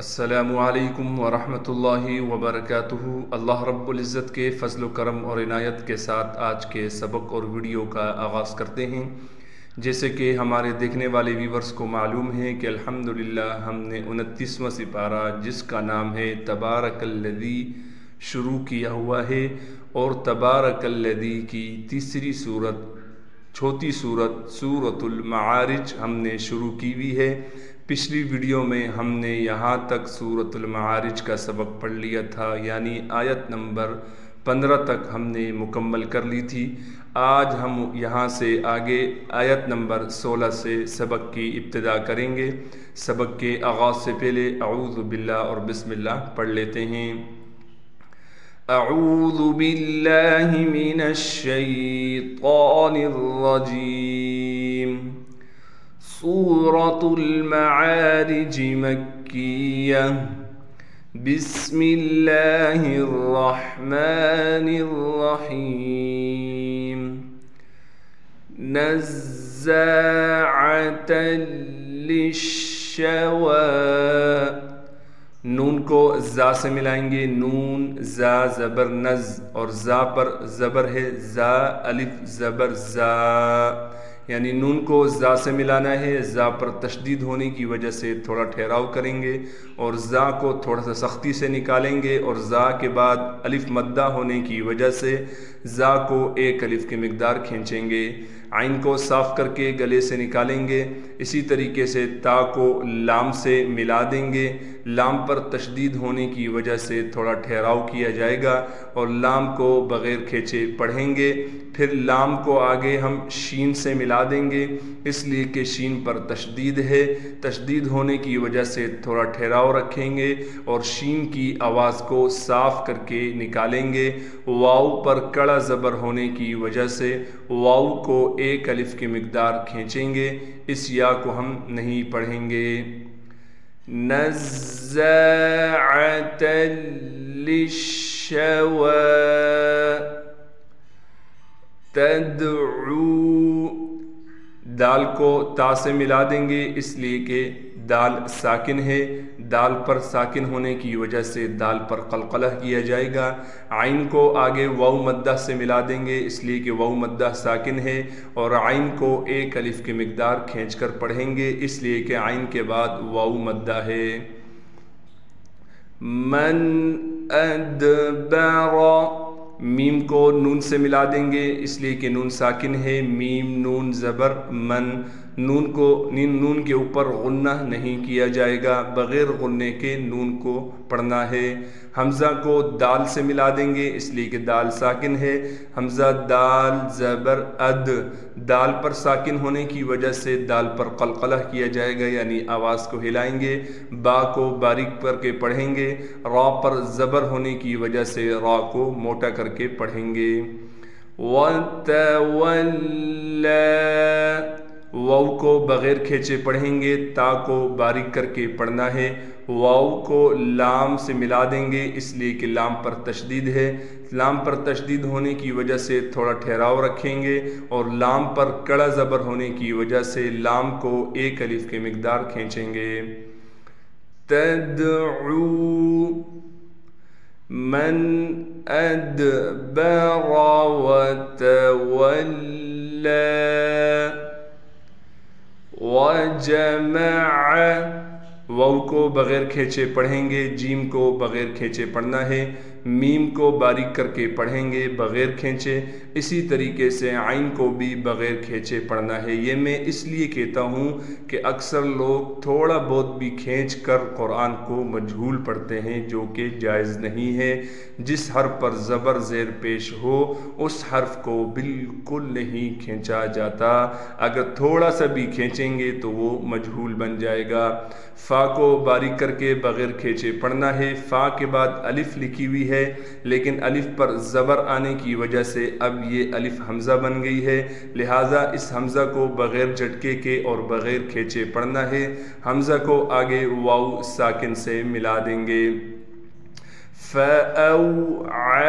السلام علیکم ورحمۃ اللہ وبرکاتہ۔ اللہ رب العزت کے فضل و کرم اور عنایت کے ساتھ آج کے سبق اور ویڈیو کا آغاز کرتے ہیں۔ جیسے کہ ہمارے دیکھنے والے ویورز کو معلوم ہے کہ الحمدللہ ہم نے 29واں سپارہ جس کا نام ہے تبارک الذی شروع کیا ہوا ہے، اور تبارک الذی کی تیسری صورت چھوٹی صورت سورۃ المعارج ہم نے شروع کی ہوئی ہے۔ پچھلی ویڈیو میں ہم نے یہاں تک سورۃ المعارج کا سبق پڑھ لیا تھا، یعنی آیت نمبر 15 تک ہم نے مکمل کر لی تھی۔ آج ہم یہاں سے آگے آیت نمبر 16 سے سبق کی ابتدا کریں گے۔ سبق کے آغاز سے پہلے اعوذ باللہ اور بسم اللہ پڑھ لیتے ہیں۔ اعوذ باللہ من الشیطان الرجیم۔ سورۃ المعارج مکیہ۔ بسم اللہ الرحمن الرحیم۔ نزاعۃ للشویٰ۔ نون کو زا سے ملائیں گے، نون زا زبر نز، اور زا پر زبر ہے زا، الف زبر زا، یعنی نون کو زا سے ملانا ہے۔ زا پر تشدید ہونے کی وجہ سے تھوڑا ٹھہراؤ کریں گے، اور زا کو تھوڑا سا سختی سے نکالیں گے، اور زا کے بعد الف مدہ ہونے کی وجہ سے زا کو ایک الف کی مقدار کھینچیں گے۔ عین کو صاف کر کے گلے سے نکالیں گے۔ اسی طریقے سے تا کو لام سے ملا دیں گے۔ لام پر تشدید ہونے کی وجہ سے تھوڑا ٹھہراؤ کیا جائے گا، اور لام کو بغیر کھینچے پڑھیں گے۔ پھر لام کو آگے ہم شین سے ملا دیں گے، اس لیے کہ شین پر تشدید ہے۔ تشدید ہونے کی وجہ سے تھوڑا ٹھہراؤ رکھیں گے، اور شین کی آواز کو صاف کر کے نکالیں گے۔ واو پر کڑا زبر ہونے کی وجہ سے واو کو ایک الف کی مقدار کھینچیں گے، اس یا کو ہم نہیں پڑھیں گے۔ نزاعۃ للشویٰ تدعو۔ دال کو تا سے ملا دیں گے، اس لیے کہ دال ساکن ہے۔ دال پر ساکن ہونے کی وجہ سے دال پر قلقلہ کیا جائے گا۔ عین کو آگے واو مدہ سے ملا دیں گے، اس لیے کہ واو مدہ ساکن ہے، اور عین کو ایک الف کی مقدار کھینچ کر پڑھیں گے، اس لیے کہ عین کے بعد واو مدہ ہے۔ من ادبر۔ میم کو نون سے ملا دیں گے، اس لیے کہ نون ساکن ہے۔ میم نون زبر من۔ نون کے اوپر غنہ نہیں کیا جائے گا، بغیر غنے کے نون کو پڑھنا ہے۔ حمزہ کو دال سے ملا دیں گے، اس لیے کہ دال ساکن ہے۔ حمزہ دال زبر اد۔ دال پر ساکن ہونے کی وجہ سے دال پر قلقلہ کیا جائے گا، یعنی آواز کو ہلائیں گے۔ با کو باریک کر کے پڑھیں گے۔ را پر زبر ہونے کی وجہ سے را کو موٹا کر کے پڑھیں گے۔ وَتَوَلَّى۔ واو کو بغیر کھینچے پڑھیں گے، تا کو باریک کر کے پڑھنا ہے۔ واو کو لام سے ملا دیں گے، اس لیے کہ لام پر تشدید ہے۔ لام پر تشدید ہونے کی وجہ سے تھوڑا ٹھہراؤ رکھیں گے، اور لام پر کڑا زبر ہونے کی وجہ سے لام کو ایک الف کی مقدار کھینچیں گے۔ تدعو من ادبر وتولى وجمع۔ واو کو بغیر کھینچے پڑھیں گے، جیم کو بغیر کھینچے پڑھنا ہے۔ میم کو باریک کر کے پڑھیں گے بغیر کھینچے۔ اسی طریقے سے عین کو بھی بغیر کھینچے پڑھنا ہے۔ یہ میں اس لیے کہتا ہوں کہ اکثر لوگ تھوڑا بہت بھی کھینچ کر قرآن کو مجہول پڑھتے ہیں، جو کہ جائز نہیں ہے۔ جس حرف پر زبر زیر پیش ہو اس حرف کو بالکل نہیں کھینچا جاتا، اگر تھوڑا سا بھی کھینچیں گے تو وہ مجہول بن جائے گا۔ فا کو باریک کر کے بغیر کھینچے پڑھنا ہے۔ فا کے بعد الف لکھی ہوئی ہے، لیکن الف پر زبر آنے کی وجہ سے اب یہ الف حمزہ بن گئی ہے، لہٰذا اس حمزہ کو بغیر جھٹکے کے اور بغیر کھینچے پڑھنا ہے۔ حمزہ کو آگے واو ساکن سے ملا دیں گے۔ فَأَوْعَى۔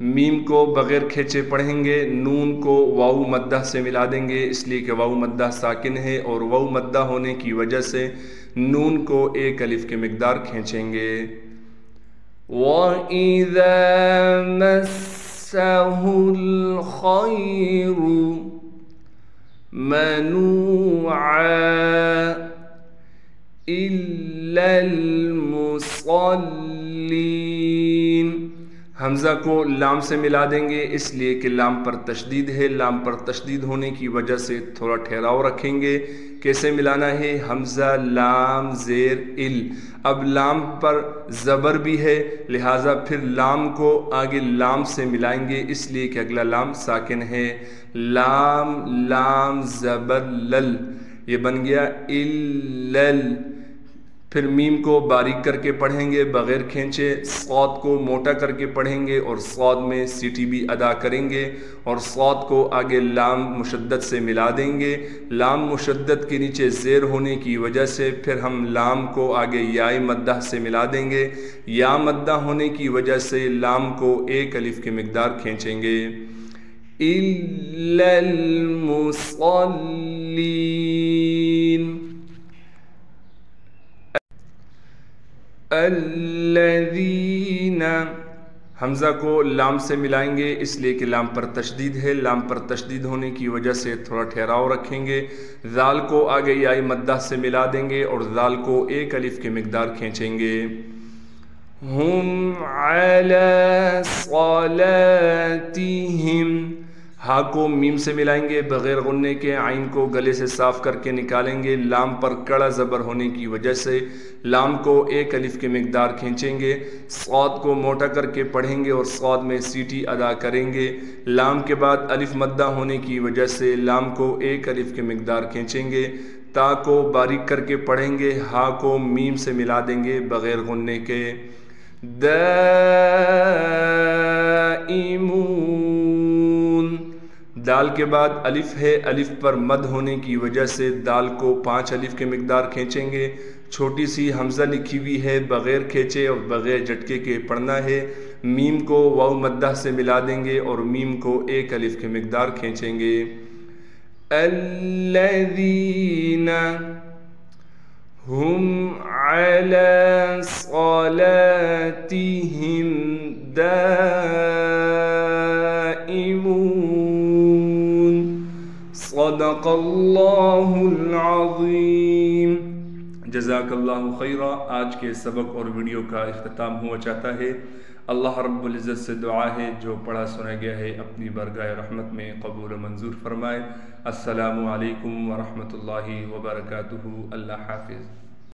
میم کو بغیر کھینچے پڑھیں گے، نون کو واو مدہ سے ملا دیں گے اس لیے کہ واو مدہ ساکن ہے، اور واو مدہ ہونے کی وجہ سے نون کو ایک الف کی مقدار کھینچیں گے۔ وَإِذَا مَسَّهُ الْخَيْرُ مَنُوعًا إِلَّا الْمُصَلِّينَ، حمزہ کو لام سے ملا دیں گے اس لیے کہ لام پر تشدید ہے، لام پر تشدید ہونے کی وجہ سے تھوڑا ٹھہراؤ رکھیں گے۔ کیسے ملانا ہے؟ حمزہ لام زیر ال، اب لام پر زبر بھی ہے لہٰذا پھر لام کو آگے لام سے ملائیں گے اس لیے کہ اگلا لام ساکن ہے۔ لام لام زبر لل، یہ بن گیا الل۔ پھر میم کو باریک کر کے پڑھیں گے بغیر کھینچے، صاد کو موٹا کر کے پڑھیں گے اور صاد میں سیٹی بھی ادا کریں گے، اور صاد کو آگے لام مشدد سے ملا دیں گے۔ لام مشدد کے نیچے زیر ہونے کی وجہ سے پھر ہم لام کو آگے یا مدہ سے ملا دیں گے، یا مدہ ہونے کی وجہ سے لام کو ایک الف کی مقدار کھینچیں گے۔ إِلَّا الْمُصَلِّينَ الذین، حمزہ کو لام سے ملائیں گے اس لیے کہ لام پر تشدید ہے، لام پر تشدید ہونے کی وجہ سے تھوڑا ٹھہراؤ رکھیں گے۔ ذال کو آگے یا مدہ سے ملا دیں گے اور ذال کو ایک الف کی مقدار کھینچیں گے۔ ہم علی صلاتہم، ہا کو میم سے ملائیں گے بغیر غننے کے، عین کو گلے سے صاف کر کے نکالیں گے، لام پر کڑا زبر ہونے کی وجہ سے لام کو ایک الف کی مقدار کھینچیں گے۔ صاد کو موٹا کر کے پڑھیں گے اور صاد میں سیٹی ادا کریں گے، لام کے بعد الف مدہ ہونے کی وجہ سے لام کو ایک الف کی مقدار کھینچیں گے۔ تا کو باریک کر کے پڑھیں گے، ہا کو میم سے ملا دیں گے بغیر غننے کے۔ دائمون، دال کے بعد الف ہے، الف پر مد ہونے کی وجہ سے دال کو 5 الف کی مقدار کھینچیں گے۔ چھوٹی سی حمزہ لکھی ہوئی ہے، بغیر کھینچے اور بغیر جھٹکے کے پڑھنا ہے۔ میم کو واو مدہ سے ملا دیں گے اور میم کو ایک الف کی مقدار کھینچیں گے۔ الذین ہم علی صلاتہم دائمون، صدق اللہ العظیم۔ جزاک اللہ خیرہ۔ آج کے سبق اور ویڈیو کا اختتام ہوا چاہتا ہے۔ اللہ رب العزت سے دعا ہے جو پڑھا سنا گیا ہے اپنی برگاہ رحمت میں قبول و منظور فرمائے۔ السلام علیکم ورحمۃ اللہ وبرکاتہ۔ اللہ حافظ۔